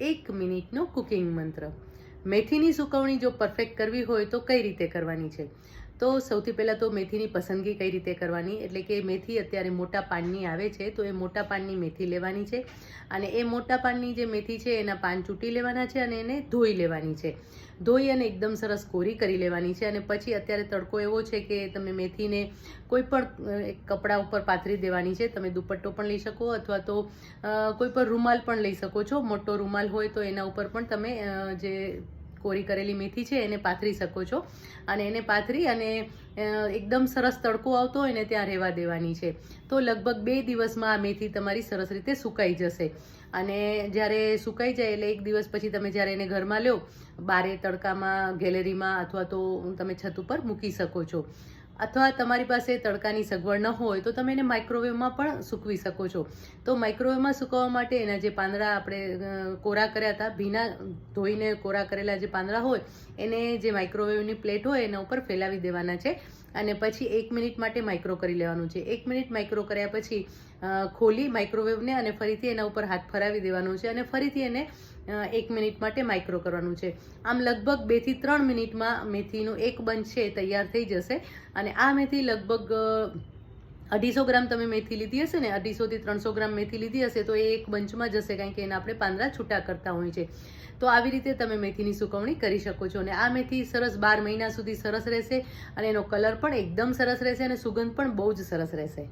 1 મિનિટનો કુકિંગ મંત્ર. મેથીની સુકવણી જો પરફેક્ટ કરવી હોય તો કઈ રીતે કરવાની છે? તો સૌથી પહેલાં તો મેથીની પસંદગી કઈ રીતે કરવાની, એટલે કે મેથી અત્યારે મોટા પાનની આવે છે, તો એ મોટા પાનની મેથી લેવાની છે અને એ મોટા પાનની જે મેથી છે એના પાન ચૂંટી લેવાના છે અને એને ધોઈ લેવાની છે. ધોઈ અને એકદમ સરસ કોરી કરી લેવાની છે. અને પછી અત્યારે તડકો એવો છે કે તમે મેથીને કોઈ પણ એક કપડા ઉપર પાથરી દેવાની છે. તમે દુપટ્ટો પણ લઈ શકો અથવા તો કોઈ પણ રૂમાલ પણ લઈ શકો છો. મોટો રૂમાલ હોય તો એના ઉપર પણ તમે જે કોરી કરેલી મેથી છે એને પાથરી શકો છો અને એને પાથરી અને એકદમ સરસ તડકો આવતો હોય ને ત્યાં રહેવા દેવાની છે. તો લગભગ 2 દિવસમાં આ મેથી તમારી સરસ રીતે સુકાઈ જશે. અને જ્યારે સુકાઈ જાય એટલે 1 દિવસ પછી તમે જ્યારે એને ઘરમાં લો, બારે તડકામાં, ગેલેરીમાં અથવા તો તમે છત ઉપર મૂકી શકો છો. અથવા તમારી પાસે તડકાની સગવડ ન હોય તો તમે એને માઇક્રોવેવમાં પણ સૂકવી શકો છો. તો માઇક્રોવેવમાં સુકવવા માટે એના જે પાંદડા આપણે કોરા કર્યા હતા, ભીના ધોઈને કોરા કરેલા જે પાંદડા હોય એને જે માઇક્રોવેવની પ્લેટ હોય એના ઉપર ફેલાવી દેવાના છે અને પછી 1 મિનિટ માટે માઇક્રો કરી લેવાનું છે. 1 મિનિટ માઇક્રો કર્યા પછી ખોલી માઇક્રોવેવને અને ફરીથી એના ઉપર હાથ ફરાવી દેવાનો છે અને ફરીથી એને 1 મિનિટ માટે માઇક્રો કરવાનું છે. આમ લગભગ 2 થી 3 મિનિટમાં મેથીનું એક બંચ છે તૈયાર થઈ જશે. અને આ મેથી લગભગ 250 ગ્રામ તમે મેથી લીધી હશે ને, 250 થી 300 ગ્રામ મેથી લીધી હશે તો એ એક બંચમાં જશે, કારણ કે એના આપણે પાંદડા છૂટા કરતા હોય છે. તો આવી રીતે તમે મેથીની સુકવણી કરી શકો છો અને આ મેથી સરસ 12 મહિના સુધી સરસ રહેશે અને એનો કલર પણ એકદમ સરસ રહેશે અને સુગંધ પણ બહુ જ સરસ રહેશે.